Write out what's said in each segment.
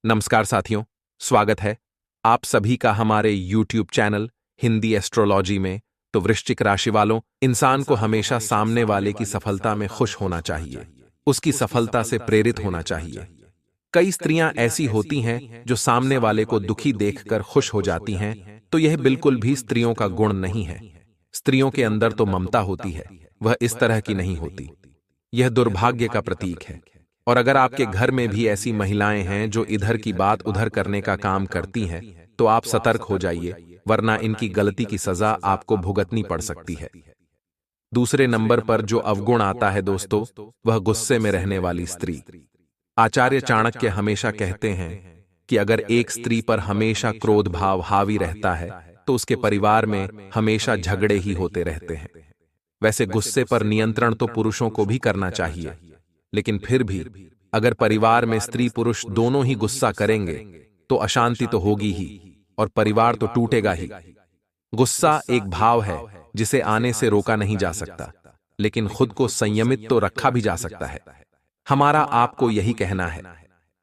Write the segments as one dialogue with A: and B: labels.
A: नमस्कार साथियों, स्वागत है आप सभी का हमारे YouTube चैनल हिंदी एस्ट्रोलॉजी में। तो वृश्चिक राशि वालों, इंसान को हमेशा सामने वाले की सफलता में खुश होना चाहिए, उसकी सफलता से प्रेरित होना चाहिए। कई स्त्रियां ऐसी होती हैं जो सामने वाले को दुखी देखकर खुश हो जाती हैं, तो यह बिल्कुल भी स्त्रियों का गुण नहीं है। स्त्रियों के अंदर तो ममता होती है, वह इस तरह की नहीं होती। यह दुर्भाग्य का प्रतीक है। और अगर आपके घर में भी ऐसी महिलाएं हैं जो इधर की बात उधर करने का काम करती हैं, तो आप सतर्क हो जाइए, वरना इनकी गलती की सजा आपको भुगतनी पड़ सकती है। दूसरे नंबर पर जो अवगुण आता है दोस्तों, वह गुस्से में रहने वाली स्त्री। आचार्य चाणक्य हमेशा कहते हैं कि अगर एक स्त्री पर हमेशा क्रोध भाव हावी रहता है, तो उसके परिवार में हमेशा झगड़े ही होते रहते हैं। वैसे गुस्से पर नियंत्रण तो पुरुषों को भी करना चाहिए, लेकिन फिर भी अगर परिवार में स्त्री पुरुष दोनों ही गुस्सा करेंगे तो अशांति तो होगी ही और परिवार तो टूटेगा ही। गुस्सा एक भाव है जिसे आने से रोका नहीं जा सकता, लेकिन खुद को संयमित तो रखा भी जा सकता है। हमारा आपको यही कहना है,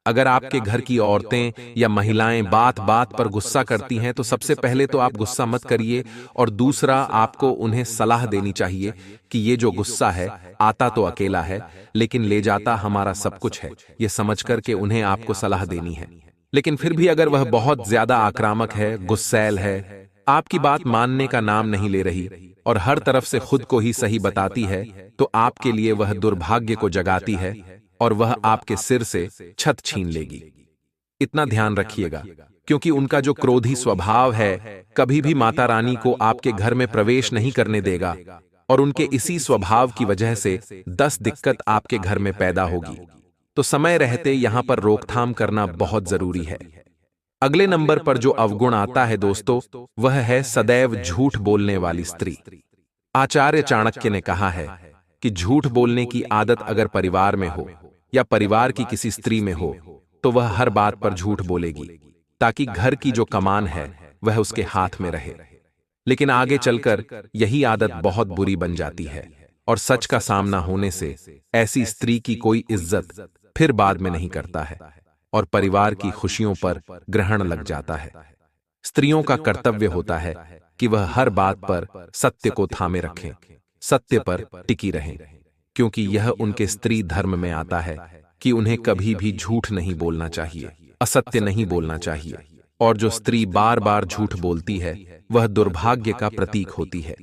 A: अगर आपके घर की औरतें या महिलाएं बात बात पर गुस्सा करती हैं, तो सबसे पहले तो आप गुस्सा मत करिए, और दूसरा आपको उन्हें सलाह देनी चाहिए कि ये जो गुस्सा है आता तो अकेला है, लेकिन ले जाता हमारा सब कुछ है। ये समझ कर के उन्हें आपको सलाह देनी है। लेकिन फिर भी अगर वह बहुत ज्यादा आक्रामक है, गुस्सैल है, आपकी बात मानने का नाम नहीं ले रही और हर तरफ से खुद को ही सही बताती है, तो आपके लिए वह दुर्भाग्य को जगाती है और वह आपके सिर से छत छीन लेगी। इतना ध्यान रखिएगा, क्योंकि उनका जो क्रोधी स्वभाव है कभी भी माता रानी को आपके घर में प्रवेश नहीं करने देगा, और उनके इसी स्वभाव की वजह से 10 दिक्कत आपके घर में पैदा होगी। तो समय रहते यहां पर रोकथाम करना बहुत जरूरी है। अगले नंबर पर जो अवगुण आता है दोस्तों, वह है सदैव झूठ बोलने वाली स्त्री। आचार्य चाणक्य ने कहा है कि झूठ बोलने की आदत अगर परिवार में हो या परिवार की किसी स्त्री में हो, तो वह हर बात पर झूठ बोलेगी, ताकि घर की जो कमान है वह उसके हाथ में रहे। लेकिन आगे चलकर यही आदत बहुत बुरी बन जाती है, और सच का सामना होने से ऐसी स्त्री की कोई इज्जत फिर बाद में नहीं करता है, और परिवार की खुशियों पर ग्रहण लग जाता है। स्त्रियों का कर्तव्य होता है कि वह हर बात पर सत्य को थामे रखें, सत्य पर टिकी रहें, क्योंकि यह उनके स्त्री धर्म में आता है कि उन्हें कभी भी झूठ नहीं बोलना चाहिए, असत्य नहीं बोलना चाहिए। और जो स्त्री बार बार झूठ बोलती है वह दुर्भाग्य का प्रतीक होती है,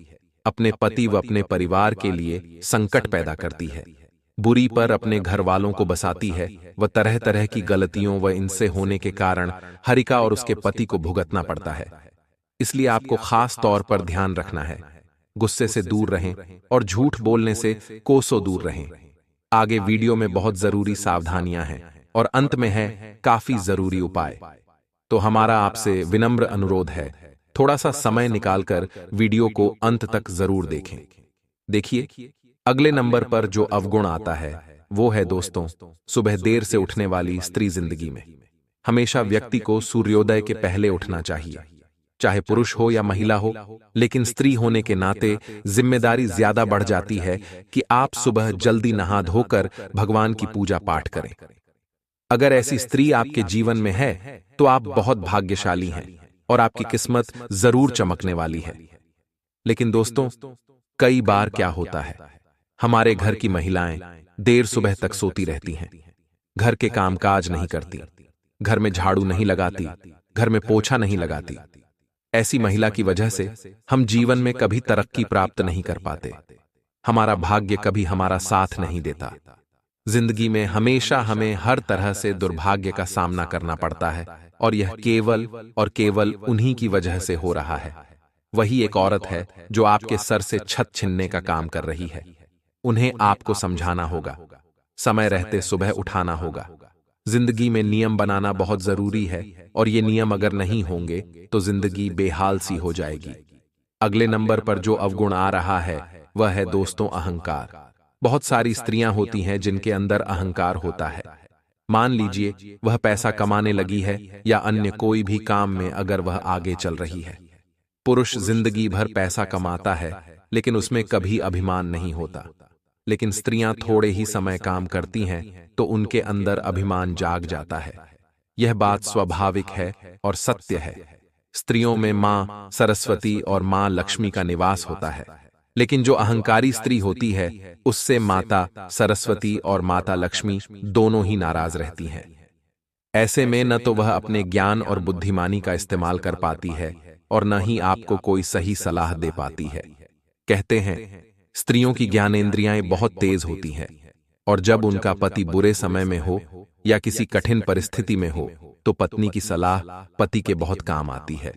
A: अपने पति व अपने परिवार के लिए संकट पैदा करती है, बुरी पर अपने घर वालों को बसाती है, वह तरह तरह की गलतियों व इनसे होने के कारण हरिका और उसके पति को भुगतना पड़ता है। इसलिए आपको खास तौर पर ध्यान रखना है, गुस्से से दूर रहें और झूठ बोलने से कोसों दूर रहें। आगे वीडियो में बहुत जरूरी सावधानियां हैं और अंत में है काफी जरूरी उपाय। तो हमारा आपसे विनम्र अनुरोध है, थोड़ा सा समय निकालकर वीडियो को अंत तक जरूर देखें। देखिए, अगले नंबर पर जो अवगुण आता है वो है दोस्तों, सुबह देर से उठने वाली स्त्री। जिंदगी में हमेशा व्यक्ति को सूर्योदय के पहले उठना चाहिए, चाहे पुरुष हो या महिला हो, लेकिन स्त्री होने के नाते जिम्मेदारी ज्यादा बढ़ जाती है कि आप सुबह जल्दी नहा धोकर भगवान की पूजा पाठ करें। अगर ऐसी स्त्री आपके जीवन में है तो आप बहुत भाग्यशाली हैं और आपकी किस्मत जरूर चमकने वाली है। लेकिन दोस्तों, कई बार क्या होता है, हमारे घर की महिलाएं देर सुबह तक सोती रहती हैं, घर के कामकाज नहीं करती, घर में झाड़ू नहीं लगाती, घर में पोछा नहीं लगाती। ऐसी महिला की वजह से हम जीवन में कभी तरक्की प्राप्त नहीं कर पाते, हमारा भाग्य कभी हमारा साथ नहीं देता। जिंदगी में हमेशा हमें हर तरह से दुर्भाग्य का सामना करना पड़ता है, और यह केवल और केवल उन्हीं की वजह से हो रहा है। वही एक औरत है जो आपके सर से छत छीनने का काम कर रही है। उन्हें आपको समझाना होगा, समय रहते सुबह उठाना होगा। जिंदगी में नियम बनाना बहुत जरूरी है, और ये नियम अगर नहीं होंगे तो जिंदगी बेहाल सी हो जाएगी। अगले नंबर पर जो अवगुण आ रहा है वह है दोस्तों अहंकार। बहुत सारी स्त्रियां होती हैं जिनके अंदर अहंकार होता है। मान लीजिए वह पैसा कमाने लगी है या अन्य कोई भी काम में अगर वह आगे चल रही है। पुरुष जिंदगी भर पैसा कमाता है लेकिन उसमें कभी अभिमान नहीं होता, लेकिन स्त्रियां थोड़े ही समय काम करती हैं तो उनके अंदर अभिमान जाग जाता है। यह बात स्वाभाविक है और सत्य है। स्त्रियों में मां सरस्वती और मां लक्ष्मी का निवास होता है, लेकिन जो अहंकारी स्त्री होती है उससे माता सरस्वती और माता लक्ष्मी दोनों ही नाराज रहती हैं। ऐसे में न तो वह अपने ज्ञान और बुद्धिमानी का इस्तेमाल कर पाती है और न ही आपको कोई सही सलाह दे पाती है। कहते हैं स्त्रियों की ज्ञानेंद्रियाएं बहुत तेज होती हैं और जब उनका पति बुरे समय में हो या किसी कठिन परिस्थिति में हो तो पत्नी की सलाह पति के बहुत काम आती है।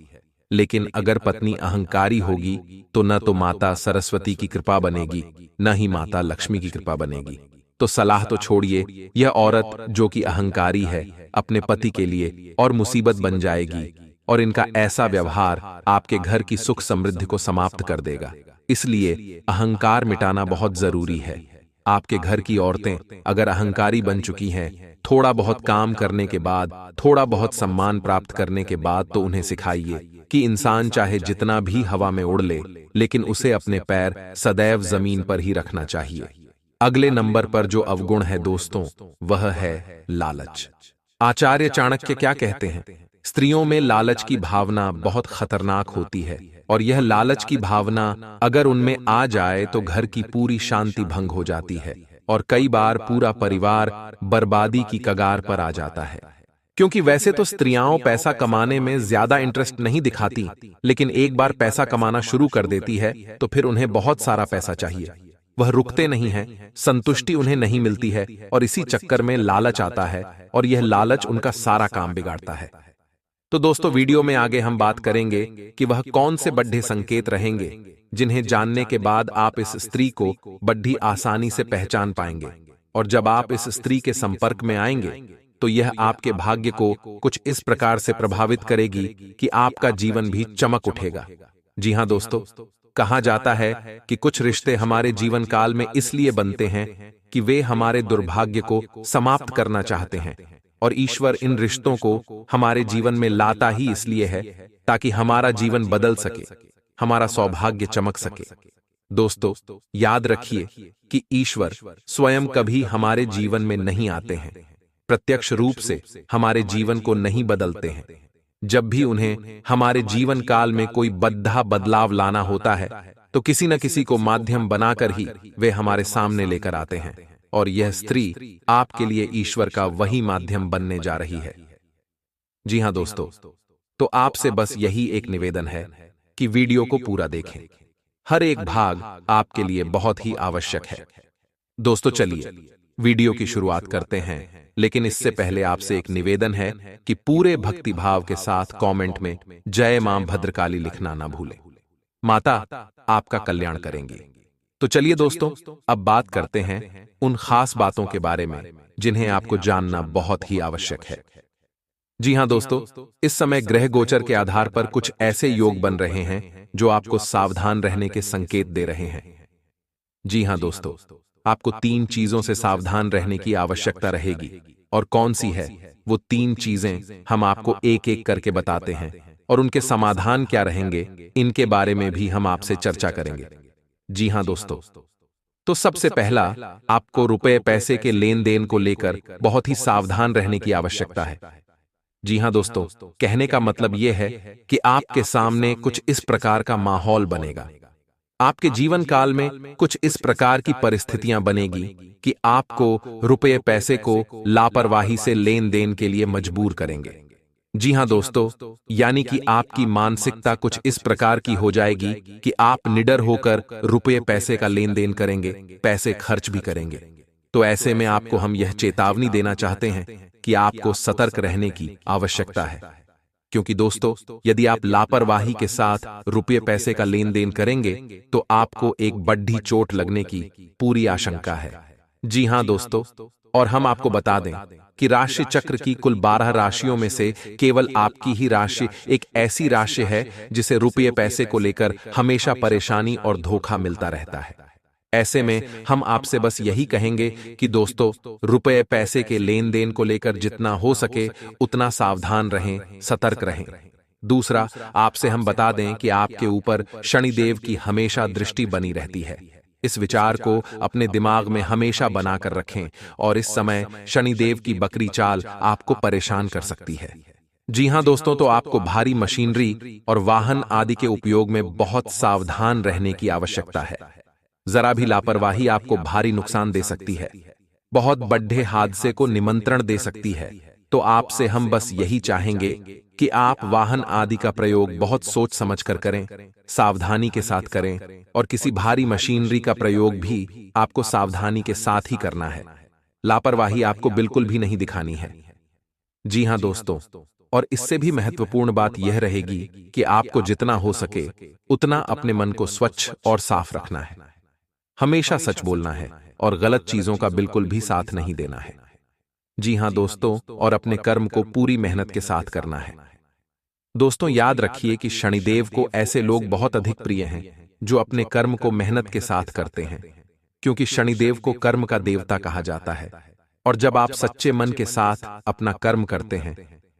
A: लेकिन अगर पत्नी अहंकारी होगी तो न तो माता सरस्वती की कृपा बनेगी न ही माता लक्ष्मी की कृपा बनेगी। तो सलाह तो छोड़िए, यह औरत जो कि अहंकारी है अपने पति के लिए और मुसीबत बन जाएगी और इनका ऐसा व्यवहार आपके घर की सुख समृद्धि को समाप्त कर देगा। इसलिए अहंकार मिटाना बहुत जरूरी है। आपके घर की औरतें अगर अहंकारी बन चुकी हैं, थोड़ा बहुत काम करने के बाद, थोड़ा बहुत सम्मान प्राप्त करने के बाद तो उन्हें सिखाइए कि इंसान चाहे जितना भी हवा में उड़ ले, लेकिन उसे अपने पैर सदैव जमीन पर ही रखना चाहिए। अगले नंबर पर जो अवगुण है दोस्तों, वह है लालच। आचार्य चाणक्य क्या कहते हैं? स्त्रियों में लालच की भावना बहुत खतरनाक होती है और यह लालच की भावना अगर उनमें आ जाए तो घर की पूरी शांति भंग हो जाती है और कई बार पूरा परिवार बर्बादी की कगार पर आ जाता है। क्योंकि वैसे तो स्त्रियां पैसा कमाने में ज्यादा इंटरेस्ट नहीं दिखाती, लेकिन एक बार पैसा कमाना शुरू कर देती है तो फिर उन्हें बहुत सारा पैसा चाहिए। वह रुकते नहीं हैं, संतुष्टि उन्हें नहीं मिलती है और इसी चक्कर में लालच आता है और यह लालच उनका सारा काम बिगाड़ता है। तो दोस्तों वीडियो में आगे हम बात करेंगे कि वह कौन से बड्ढे संकेत रहेंगे जिन्हें जानने के बाद आप इस स्त्री को बड्ढी आसानी से पहचान पाएंगे, और जब आप इस स्त्री के संपर्क में आएंगे तो यह आपके भाग्य को कुछ इस प्रकार से प्रभावित करेगी कि आपका जीवन भी चमक उठेगा। जी हां दोस्तों, कहा जाता है कि कुछ रिश्ते हमारे जीवन काल में इसलिए बनते हैं कि वे हमारे दुर्भाग्य को समाप्त करना चाहते हैं, और ईश्वर इन रिश्तों को हमारे जीवन में लाता ही इसलिए है ताकि हमारा जीवन बदल सके, हमारा सौभाग्य चमक सके। दोस्तों याद रखिए कि ईश्वर स्वयं कभी हमारे जीवन में नहीं आते हैं, प्रत्यक्ष रूप से हमारे जीवन को नहीं बदलते हैं। जब भी उन्हें हमारे जीवन काल में कोई बद्धा बदलाव लाना होता है तो किसी न किसी को माध्यम बनाकर ही वे हमारे सामने लेकर आते हैं, और यह स्त्री आपके लिए ईश्वर का वही माध्यम बनने जा रही है। जी हां दोस्तों, तो आपसे बस यही एक निवेदन है कि वीडियो को पूरा देखें। हर एक भाग आपके लिए बहुत ही आवश्यक है। दोस्तों चलिए वीडियो की शुरुआत करते हैं, लेकिन इससे पहले आपसे एक निवेदन है कि पूरे भक्ति भाव के साथ कमेंट में जय मां भद्रकाली लिखना ना भूलें। माता आपका कल्याण करेंगी। तो चलिए दोस्तों अब बात करते हैं उन खास बातों के बारे में जिन्हें आपको जानना बहुत ही आवश्यक है। जी हां दोस्तों, इस समय ग्रह गोचर के आधार पर कुछ ऐसे योग बन रहे हैं जो आपको सावधान रहने के संकेत दे रहे हैं। जी हां दोस्तों, आपको 3 चीजों से सावधान रहने की आवश्यकता रहेगी, और कौन सी है वो 3 चीजें हम आपको एक एक करके बताते हैं, और उनके समाधान क्या रहेंगे इनके बारे में भी हम आपसे चर्चा करेंगे। जी हां दोस्तों, तो सबसे पहला आपको रुपए पैसे के लेन देन को लेकर बहुत ही सावधान रहने की आवश्यकता है। जी हां दोस्तों, कहने का मतलब यह है कि आपके सामने कुछ इस प्रकार का माहौल बनेगा, आपके जीवन काल में कुछ इस प्रकार की परिस्थितियां बनेगी कि आपको रुपए पैसे को लापरवाही से लेन देन के लिए मजबूर करेंगे। जी हां दोस्तों, यानी कि आपकी मानसिकता कुछ इस प्रकार की हो जाएगी कि आप निडर होकर रुपए पैसे का लेन देन करेंगे, पैसे खर्च भी करेंगे। तो ऐसे में आपको हम यह चेतावनी देना चाहते हैं कि आपको सतर्क रहने की आवश्यकता है, क्योंकि दोस्तों यदि आप लापरवाही के साथ रुपये पैसे का लेन देन करेंगे तो आपको एक बड्ढी चोट लगने की पूरी आशंका है। जी हां दोस्तों, और हम आपको बता दें कि राशि चक्र की कुल 12 राशियों में से केवल आपकी ही राशि एक ऐसी राशि है जिसे रुपये पैसे को लेकर हमेशा परेशानी और धोखा मिलता रहता है। ऐसे में हम आपसे बस यही कहेंगे कि दोस्तों रुपये पैसे के लेन देन को लेकर जितना हो सके उतना सावधान रहें, सतर्क रहें। दूसरा, आपसे हम बता दें कि आपके ऊपर शनिदेव की हमेशा दृष्टि बनी रहती है। इस विचार को अपने दिमाग में हमेशा बनाकर रखें और इस समय शनिदेव की बकरी चाल आपको परेशान कर सकती है। जी हां दोस्तों, तो आपको भारी मशीनरी और वाहन आदि के उपयोग में बहुत सावधान रहने की आवश्यकता है। जरा भी लापरवाही आपको भारी नुकसान दे सकती है, बहुत बड़े हादसे को निमंत्रण दे सकती है। तो आपसे हम बस यही चाहेंगे कि आप वाहन आदि का प्रयोग बहुत सोच समझ कर करें, सावधानी के साथ करें और किसी भारी मशीनरी का प्रयोग भी आपको सावधानी के साथ ही करना है। लापरवाही आपको बिल्कुल भी नहीं दिखानी है। जी हां दोस्तों, और इससे भी महत्वपूर्ण बात यह रहेगी कि आपको जितना हो सके उतना अपने मन को स्वच्छ और साफ रखना है। हमेशा सच बोलना है और गलत चीजों का बिल्कुल भी साथ नहीं देना है। जी हां दोस्तों, और अपने कर्म को पूरी मेहनत के साथ करना है। दोस्तों याद रखिए कि शनिदेव को ऐसे लोग बहुत अधिक प्रिय हैं जो अपने कर्म को मेहनत के साथ करते हैं, क्योंकि शनिदेव को कर्म का देवता कहा जाता है। और जब आप सच्चे मन के साथ अपना कर्म करते हैं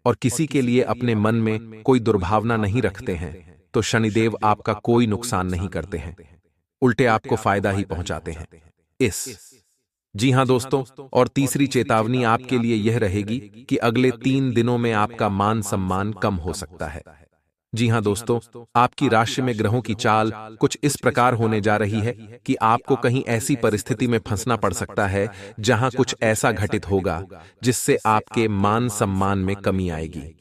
A: और किसी के लिए अपने मन में कोई दुर्भावना नहीं रखते हैं, तो शनिदेव आपका कोई नुकसान नहीं करते हैं, उल्टे आपको फायदा ही पहुंचाते हैं। जी हां दोस्तों, और तीसरी चेतावनी आपके लिए यह रहेगी कि अगले 3 दिनों में आपका मान सम्मान कम हो सकता है। जी हां दोस्तों, आपकी राशि में ग्रहों की चाल कुछ इस प्रकार होने जा रही है कि आपको कहीं ऐसी परिस्थिति में फंसना पड़ सकता है जहां कुछ ऐसा घटित होगा जिससे आपके मान सम्मान में कमी आएगी।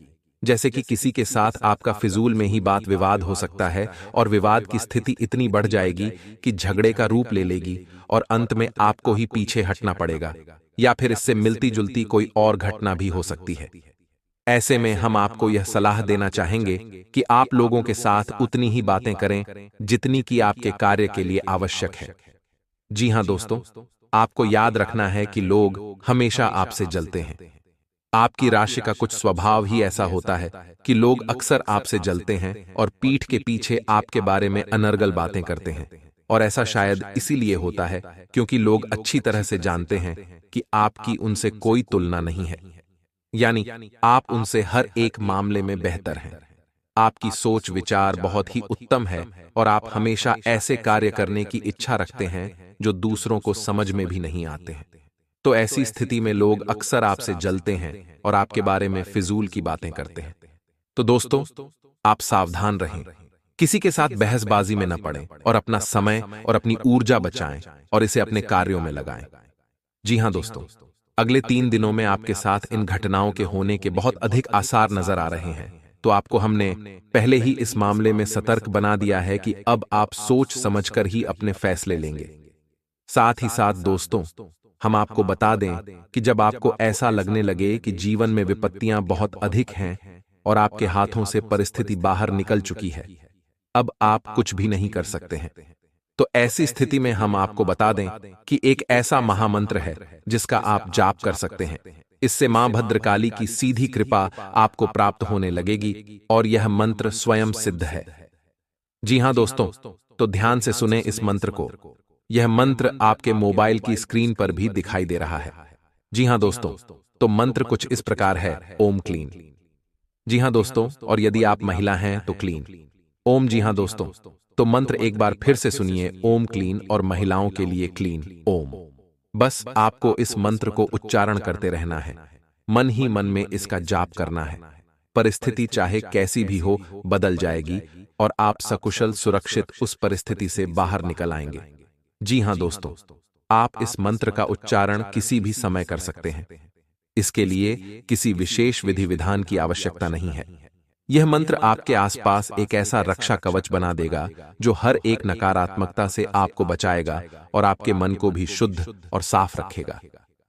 A: जैसे कि किसी के साथ आपका फिजूल में ही बात विवाद हो सकता है और विवाद की स्थिति इतनी बढ़ जाएगी कि झगड़े का रूप ले लेगी और अंत में आपको ही पीछे हटना पड़ेगा, या फिर इससे मिलती जुलती कोई और घटना भी हो सकती है। ऐसे में हम आपको यह सलाह देना चाहेंगे कि आप लोगों के साथ उतनी ही बातें करें जितनी कि आपके कार्य के लिए आवश्यक है। जी हां दोस्तों, आपको याद रखना है कि लोग हमेशा आपसे जलते हैं। आपकी राशि का कुछ स्वभाव ही ऐसा होता है कि लोग अक्सर आपसे जलते हैं और पीठ के पीछे आपके बारे में अनर्गल बातें करते हैं। और ऐसा शायद इसीलिए होता है क्योंकि लोग अच्छी तरह से जानते हैं कि आपकी उनसे कोई तुलना नहीं है, यानी आप उनसे हर एक मामले में बेहतर हैं। आपकी सोच विचार बहुत ही उत्तम है और आप हमेशा ऐसे कार्य करने की इच्छा रखते हैं जो दूसरों को समझ में भी नहीं आते हैं। तो ऐसी स्थिति में लोग अक्सर आपसे जलते हैं और आपके बारे में फिजूल की बातें करते हैं। तो दोस्तों, आप सावधान रहें, किसी के साथ बहसबाजी में न पड़ें और अपना समय और अपनी ऊर्जा बचाएं और इसे अपने कार्यों में लगाएं। जी हां दोस्तों, अगले 3 दिनों में आपके साथ इन घटनाओं के होने के बहुत अधिक आसार नजर आ रहे हैं। तो आपको हमने पहले ही इस मामले में सतर्क बना दिया है कि अब आप सोच समझकर ही अपने फैसले लेंगे। साथ ही साथ दोस्तों, हम आपको बता दें कि जब आपको ऐसा लगने लगे कि जीवन में विपत्तियां बहुत अधिक हैं और आपके हाथों से परिस्थिति बाहर निकल चुकी है, अब आप कुछ भी नहीं कर सकते हैं, तो ऐसी स्थिति में हम आपको बता दें कि एक ऐसा महामंत्र है जिसका आप जाप कर सकते हैं। इससे मां भद्रकाली की सीधी कृपा आपको प्राप्त होने लगेगी और यह मंत्र स्वयं सिद्ध है। जी हां दोस्तों, तो ध्यान से सुने इस मंत्र को। यह मंत्र आपके मोबाइल की स्क्रीन पर भी दिखाई दे रहा है। जी हां दोस्तों, तो मंत्र कुछ इस प्रकार है, ओम क्लीन। जी हां दोस्तों, और यदि आप महिला हैं तो क्लीन ओम। जी हां दोस्तों, तो मंत्र एक बार फिर से सुनिए, ओम क्लीन, और महिलाओं के लिए क्लीन ओम। बस आपको इस मंत्र को उच्चारण करते रहना है, मन ही मन में इसका जाप करना है। परिस्थिति चाहे कैसी भी हो बदल जाएगी और आप सकुशल सुरक्षित उस परिस्थिति से बाहर निकल आएंगे। जी हां दोस्तों, आप इस मंत्र का उच्चारण किसी भी समय कर सकते हैं। इसके लिए किसी विशेष विधि विधान की आवश्यकता नहीं है। यह मंत्र आपके आसपास एक ऐसा रक्षा कवच बना देगा जो हर एक नकारात्मकता से आपको बचाएगा और आपके मन को भी शुद्ध और साफ रखेगा।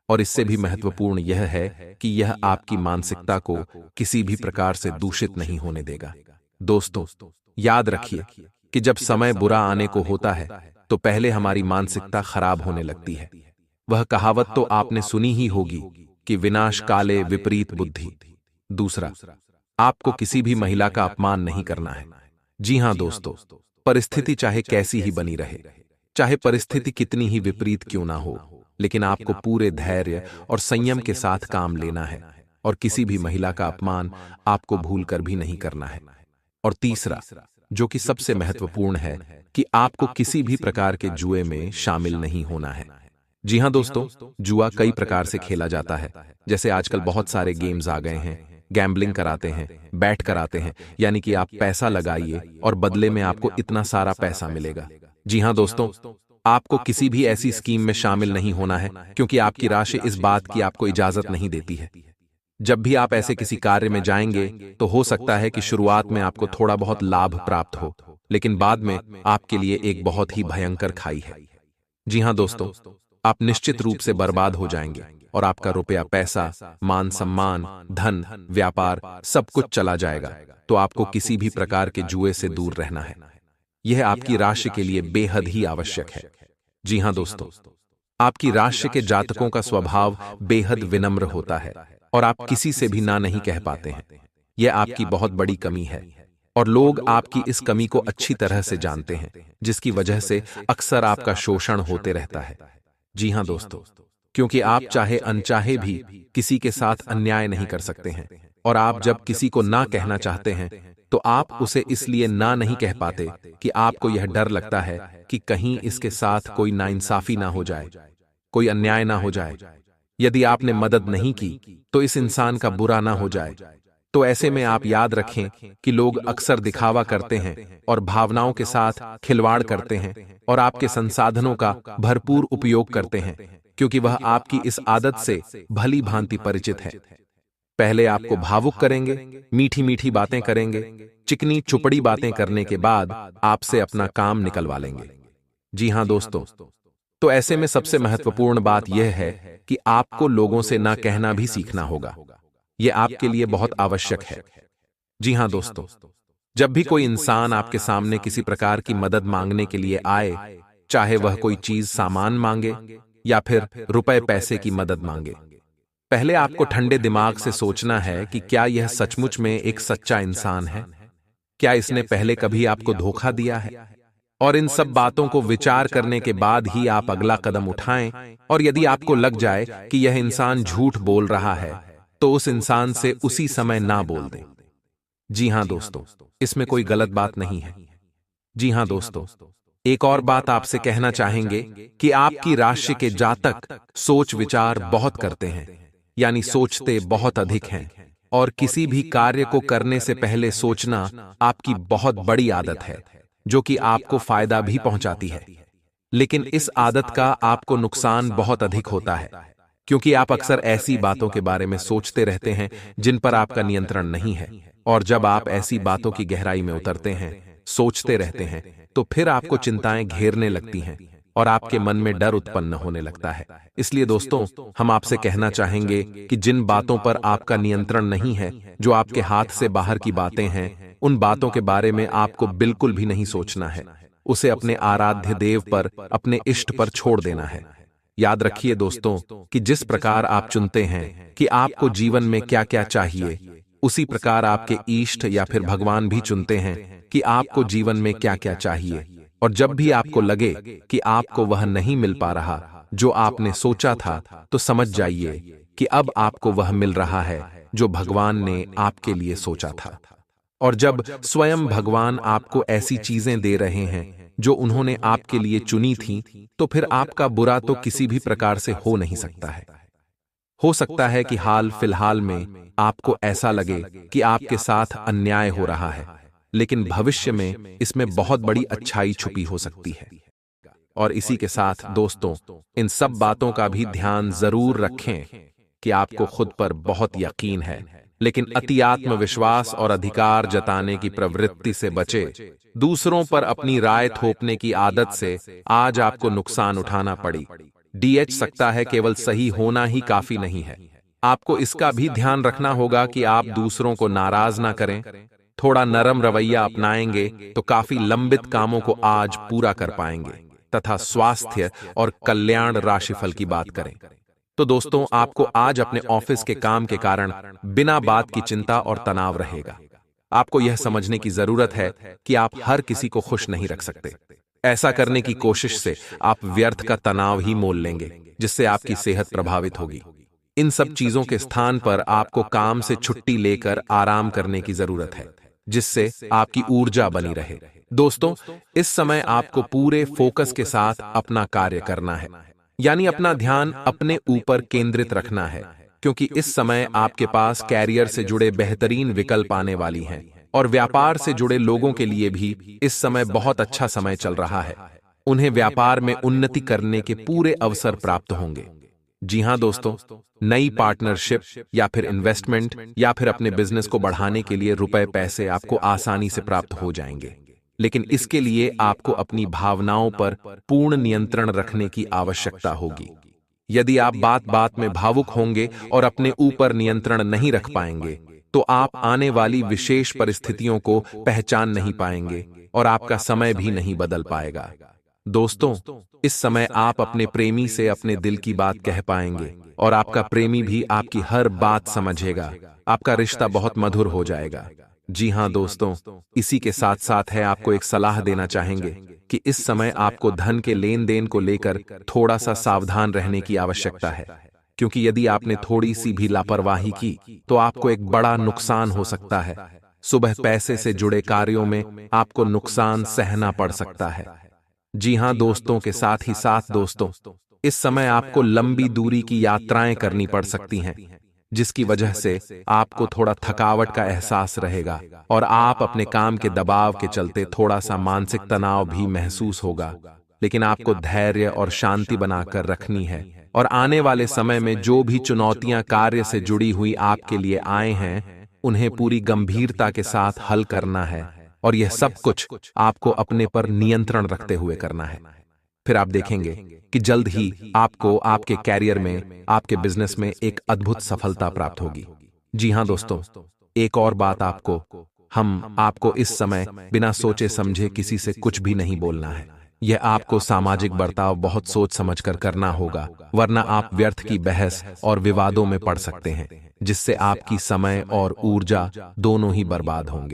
A: और इससे भी महत्वपूर्ण यह है कि यह आपकी मानसिकता को किसी भी प्रकार से दूषित नहीं होने देगा। दोस्तों, याद रखिए कि जब समय बुरा आने को होता है तो पहले हमारी मानसिकता खराब होने लगती है। वह कहावत तो आपने सुनी ही होगी कि विनाश काले विपरीत बुद्धि। दूसरा, आपको किसी भी महिला का अपमान नहीं करना है। जी हां दोस्तों, परिस्थिति चाहे कैसी ही बनी रहे, चाहे परिस्थिति कितनी ही विपरीत क्यों ना हो, लेकिन आपको पूरे धैर्य और संयम के साथ काम लेना है और किसी भी महिला का अपमान आपको भूलकर भी नहीं करना है। और तीसरा, जो कि सबसे महत्वपूर्ण है कि आपको किसी भी प्रकार के जुए में शामिल नहीं होना है। जी हां दोस्तों, जुआ कई प्रकार से खेला जाता है। जैसे आजकल बहुत सारे गेम्स आ गए हैं, गैम्बलिंग कराते हैं, बैट कराते हैं, यानी कि आप पैसा लगाइए और बदले में आपको इतना सारा पैसा मिलेगा। जी हां दोस्तों, आपको किसी भी ऐसी स्कीम में शामिल नहीं होना है, क्योंकि आपकी राशि इस बात की आपको इजाजत नहीं देती है। जब भी आप ऐसे किसी कार्य में जाएंगे तो हो सकता है कि शुरुआत में आपको थोड़ा बहुत लाभ प्राप्त हो, लेकिन बाद में आपके लिए एक बहुत ही भयंकर खाई है। जी हां दोस्तों, आप निश्चित रूप से बर्बाद हो जाएंगे और आपका रुपया, पैसा, मान सम्मान, धन, व्यापार सब कुछ चला जाएगा। तो आपको किसी भी प्रकार के जुए से दूर रहना है। यह आपकी राशि के लिए बेहद ही आवश्यक है। जी हां दोस्तों, आपकी राशि के जातकों का स्वभाव बेहद विनम्र होता है और आप किसी से भी ना नहीं कह पाते हैं। यह आपकी बहुत बड़ी कमी है और लोग आपकी इस कमी को अच्छी तरह से जानते हैं, जिसकी वजह से अक्सर आपका शोषण होते रहता है। जी हां दोस्तों, क्योंकि आप चाहे अनचाहे भी किसी के साथ अन्याय नहीं कर सकते हैं और आप जब किसी को ना कहना चाहते हैं तो आप उसे इसलिए ना नहीं कह पाते कि आपको यह डर लगता है कि कहीं इसके साथ कोई नाइंसाफी ना हो जाए, कोई अन्याय ना हो जाए। यदि आपने मदद नहीं की तो इस इंसान का बुरा ना हो जाए। तो ऐसे में आप याद रखें कि लोग अक्सर दिखावा करते हैं और भावनाओं के साथ खिलवाड़ करते हैं और आपके संसाधनों का भरपूर उपयोग करते हैं, क्योंकि वह आपकी इस आदत से भली भांति परिचित है। पहले आपको भावुक करेंगे, मीठी मीठी बातें करेंगे, चिकनी चुपड़ी बातें करने के बाद आपसे अपना काम निकलवा लेंगे। जी हां दोस्तों, तो ऐसे में सबसे महत्वपूर्ण बात यह है कि आपको लोगों से ना कहना भी सीखना होगा। यह आपके लिए बहुत आवश्यक है। जी हां दोस्तों, जब भी कोई इंसान आपके सामने किसी प्रकार की मदद मांगने के लिए आए, चाहे वह कोई चीज सामान मांगे या फिर रुपए पैसे की मदद मांगे, पहले आपको ठंडे दिमाग से सोचना है कि क्या यह सचमुच में एक सच्चा इंसान है? क्या इसने पहले कभी आपको धोखा दिया है? और इन सब बातों को विचार करने के बाद ही आप अगला कदम उठाएं। और यदि आपको लग जाए कि यह इंसान झूठ बोल रहा है तो उस इंसान से उसी समय ना बोल दें। जी हां दोस्तों, इसमें कोई गलत बात नहीं है। जी हां दोस्तों, एक और बात आपसे कहना चाहेंगे कि आपकी राशि के जातक सोच विचार बहुत करते हैं, यानी सोचते बहुत अधिक हैं और किसी भी कार्य को करने से पहले सोचना आपकी बहुत बड़ी आदत है, जो कि आपको फायदा भी पहुंचाती है। लेकिन इस आदत का आपको नुकसान बहुत अधिक होता है, क्योंकि आप अक्सर ऐसी बातों के बारे में सोचते रहते हैं जिन पर आपका नियंत्रण नहीं है। और जब आप ऐसी बातों की गहराई में उतरते हैं, सोचते रहते हैं, तो फिर आपको चिंताएं घेरने लगती हैं और आपके मन में डर उत्पन्न होने लगता है। इसलिए दोस्तों, हम आपसे कहना चाहेंगे कि जिन बातों पर आपका नियंत्रण नहीं है, जो आपके हाथ से बाहर की बातें हैं, उन बातों के बारे में आपको बिल्कुल भी नहीं सोचना है। उसे अपने आराध्य देव पर, अपने इष्ट पर छोड़ देना है। याद रखिए दोस्तों कि जिस प्रकार आप चुनते हैं कि आपको जीवन में क्या क्या चाहिए, उसी प्रकार आपके इष्ट या फिर भगवान भी चुनते हैं कि आपको जीवन में क्या क्या चाहिए। और जब भी आपको लगे कि आपको वह नहीं मिल पा रहा जो आपने सोचा था, तो समझ जाइए कि अब आपको वह मिल रहा है जो भगवान ने आपके लिए सोचा था। और जब स्वयं भगवान आपको ऐसी चीजें दे रहे हैं जो उन्होंने आपके लिए चुनी थी, तो फिर आपका बुरा तो किसी भी प्रकार से हो नहीं सकता है। हो सकता है कि हाल फिलहाल में आपको ऐसा लगे कि आपके साथ अन्याय हो रहा है, लेकिन भविष्य में इसमें बहुत बड़ी अच्छाई छुपी हो सकती है। और इसी के साथ दोस्तों, इन सब बातों का भी ध्यान जरूर रखें कि आपको खुद पर बहुत यकीन है, लेकिन अति आत्मविश्वास और अधिकार जताने की प्रवृत्ति से बचे। दूसरों पर अपनी राय थोपने की आदत से आज आपको नुकसान उठाना पड़ी। डीएच सकता है, केवल सही होना ही काफी नहीं है। आपको इसका भी ध्यान रखना होगा कि आप दूसरों को नाराज ना करें। थोड़ा नरम रवैया अपनाएंगे तो काफी लंबित कामों को आज पूरा कर पाएंगे। तथा स्वास्थ्य और कल्याण राशिफल की बात करें तो दोस्तों, आपको आज अपने ऑफिस के काम के कारण बिना बात की चिंता और तनाव रहेगा। आपको यह समझने की जरूरत है कि आप हर किसी को खुश नहीं रख सकते। ऐसा करने की कोशिश से आप व्यर्थ का तनाव ही मोल लेंगे, जिससे आपकी सेहत प्रभावित होगी। इन सब चीजों के स्थान पर आपको काम से छुट्टी लेकर आराम करने की जरूरत है। जिससे आपकी ऊर्जा बनी रहे। दोस्तों, इस समय आपको पूरे फोकस के साथ अपना कार्य करना है, यानी अपना ध्यान अपने ऊपर केंद्रित रखना है, क्योंकि इस समय आपके पास कैरियर से जुड़े बेहतरीन विकल्प आने वाली हैं और व्यापार से जुड़े लोगों के लिए भी इस समय बहुत अच्छा समय चल रहा है। उन्हें व्यापार में उन्नति करने के पूरे अवसर प्राप्त होंगे। जी हां दोस्तों, नई पार्टनरशिप या फिर इन्वेस्टमेंट या फिर अपने बिजनेस को बढ़ाने के लिए रुपए पैसे आपको आसानी से प्राप्त हो जाएंगे, लेकिन इसके लिए आपको अपनी भावनाओं पर पूर्ण नियंत्रण रखने की आवश्यकता होगी। यदि आप बात बात में भावुक होंगे और अपने ऊपर नियंत्रण नहीं रख पाएंगे, तो आप आने वाली विशेष परिस्थितियों को पहचान नहीं पाएंगे और आपका समय भी नहीं बदल पाएगा। दोस्तों, इस समय आप अपने प्रेमी से अपने दिल की बात कह पाएंगे और आपका प्रेमी भी आपकी हर बात समझेगा। आपका रिश्ता बहुत मधुर हो जाएगा। जी हां दोस्तों, इसी के साथ साथ है आपको एक सलाह देना चाहेंगे कि इस समय आपको धन के लेन देन को लेकर थोड़ा सा सावधान रहने की आवश्यकता है, क्योंकि यदि आपने थोड़ी सी भी लापरवाही की तो आपको एक बड़ा नुकसान हो सकता है। सुबह पैसे से जुड़े कार्यों में आपको नुकसान सहना पड़ सकता है। जी हां दोस्तों, के साथ ही साथ दोस्तों, इस समय आपको लंबी दूरी की यात्राएं करनी पड़ सकती हैं, जिसकी वजह से आपको थोड़ा थकावट का एहसास रहेगा और आप अपने काम के दबाव के चलते थोड़ा सा मानसिक तनाव भी महसूस होगा। लेकिन आपको धैर्य और शांति बनाकर रखनी है और आने वाले समय में जो भी चुनौतियां कार्य से जुड़ी हुई आपके लिए आए हैं, उन्हें पूरी गंभीरता के साथ हल करना है और यह सब कुछ आपको अपने पर नियंत्रण रखते हुए करना है। फिर आप देखेंगे कि जल्द ही आपको आपके कैरियर में, आपके बिजनेस में एक अद्भुत सफलता प्राप्त होगी। जी हां दोस्तों, एक और बात हम आपको इस समय बिना सोचे समझे किसी से कुछ भी नहीं बोलना है। यह आपको सामाजिक बर्ताव बहुत सोच समझकर करना होगा, वरना आप व्यर्थ की बहस और विवादों में पड़ सकते हैं, जिससे आपकी समय और ऊर्जा दोनों ही बर्बाद होंगे।